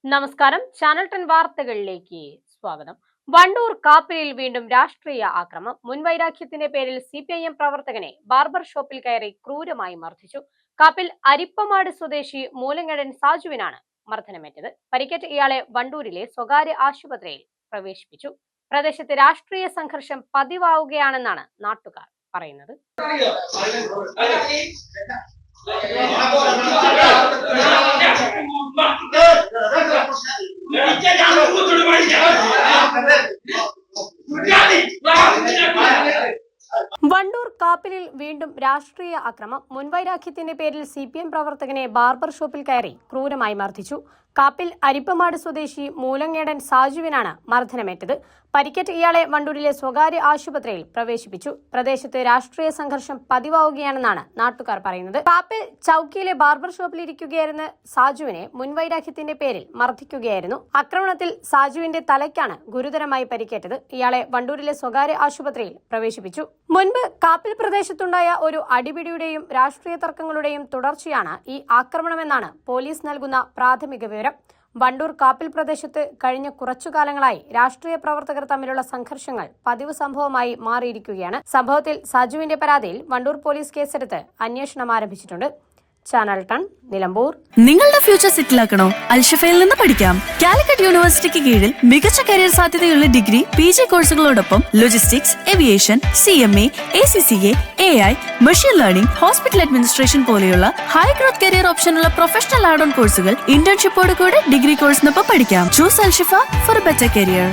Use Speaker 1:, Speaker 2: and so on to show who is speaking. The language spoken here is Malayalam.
Speaker 1: നമസ്കാരം, ചാനൽ 10 വാർത്തകളിലേക്ക് സ്വാഗതം. വണ്ടൂർ കാപ്പിലിൽ വീണ്ടും രാഷ്ട്രീയ ആക്രമണം. മുൻവൈരാഗ്യത്തിന്റെ പേരിൽ CPIM പ്രവർത്തകനെ ബാർബർ ഷോപ്പിൽ കയറി ക്രൂരമായി മർദ്ദിച്ചു. കാപ്പിൽ അരിപ്പമാട് സ്വദേശി മൂലങ്ങടൻ സാജുവിനാണ് മർദ്ദനമേറ്റത്. പരിക്കേറ്റ ഇയാളെ വണ്ടൂരിലെ സ്വകാര്യ ആശുപത്രിയിൽ പ്രവേശിപ്പിച്ചു. പ്രദേശത്ത് രാഷ്ട്രീയ സംഘർഷം പതിവാവുകയാണെന്നാണ് നാട്ടുകാർ പറയുന്നത്. വണ്ടൂർ കാപ്പിലിൽ വീണ്ടും രാഷ്ട്രീയ അക്രമം. മുൻവൈരാഗ്യത്തിന്റെ പേരിൽ CPM പ്രവർത്തകനെ ബാർബർ ഷോപ്പിൽ കയറി ക്രൂരമായി മർദ്ദിച്ചു. കാപ്പിൽ അരിപ്പമാട് സ്വദേശി മൂലങ്ങേടൻ സാജുവിനാണ് മർദ്ദനമേറ്റത്. പരിക്കേറ്റ ഇയാളെ വണ്ടൂരിലെ സ്വകാര്യ ആശുപത്രിയിൽ പ്രവേശിപ്പിച്ചു. പ്രദേശത്ത് രാഷ്ട്രീയ സംഘർഷം പതിവാവുകയാണെന്നാണ് നാട്ടുകാർ പറയുന്നത്. കാപ്പിൽ ചൌക്കിയിലെ ബാർബർ ഷോപ്പിലിരിക്കുകയായിരുന്ന സാജുവിനെ മുൻവൈരാഗ്യത്തിന്റെ പേരിൽ മർദ്ദിക്കുകയായിരുന്നു. ആക്രമണത്തിൽ സാജുവിന്റെ തലയ്ക്കാണ് ഗുരുതരമായി പരിക്കേറ്റത്. ഇയാളെ വണ്ടൂരിലെ സ്വകാര്യ ആശുപത്രിയിൽ പ്രവേശിപ്പിച്ചു. മുൻപ് കാപ്പിൽ പ്രദേശത്തുണ്ടായ ഒരു അടിപിടിയുടെയും രാഷ്ട്രീയ തർക്കങ്ങളുടെയും തുടർച്ചയാണ് ഈ ആക്രമണമെന്നാണ് പോലീസ് നൽകുന്ന പ്രാഥമിക വിവരം. വണ്ടൂർ കാപ്പിൽ പ്രദേശത്ത് കഴിഞ്ഞ കുറച്ചുകാലങ്ങളായി രാഷ്ട്രീയ പ്രവർത്തകർ തമ്മിലുള്ള സംഘർഷങ്ങൾ പതിവ് സംഭവമായി മാറിയിരിക്കുകയാണ്. സംഭവത്തിൽ സജുവിന്റെ പരാതിയിൽ വണ്ടൂർ പോലീസ് കേസെടുത്ത് അന്വേഷണം ആരംഭിച്ചിട്ടുണ്ട്. ചാനൽ 10 നിലമ്പൂർ.
Speaker 2: നിങ്ങളുടെ ഫ്യൂച്ചർ സെറ്റിലാക്കണോ? അൽഷിഫയിൽ നിന്ന് പഠിക്കാം. കാലിക്കറ്റ് യൂണിവേഴ്സിറ്റിക്ക് കീഴിൽ മികച്ച കരിയർ സാധ്യതയുള്ള ഡിഗ്രി PG കോഴ്സുകളോടൊപ്പം logistics, aviation, CMA, ACCA, AI, machine learning, hospital administration പോലെയുള്ള ഹൈ ഗ്രോത്ത് കരിയർ ഓപ്ഷനുള്ള പ്രൊഫഷണൽ ആഡ് ഓൺ കോഴ്സുകൾ ഇന്റേൺഷിപ്പോട് കൂടെ ഡിഗ്രി കോഴ്സിനൊപ്പം പഠിക്കാം. Choose Alshifa for a better career.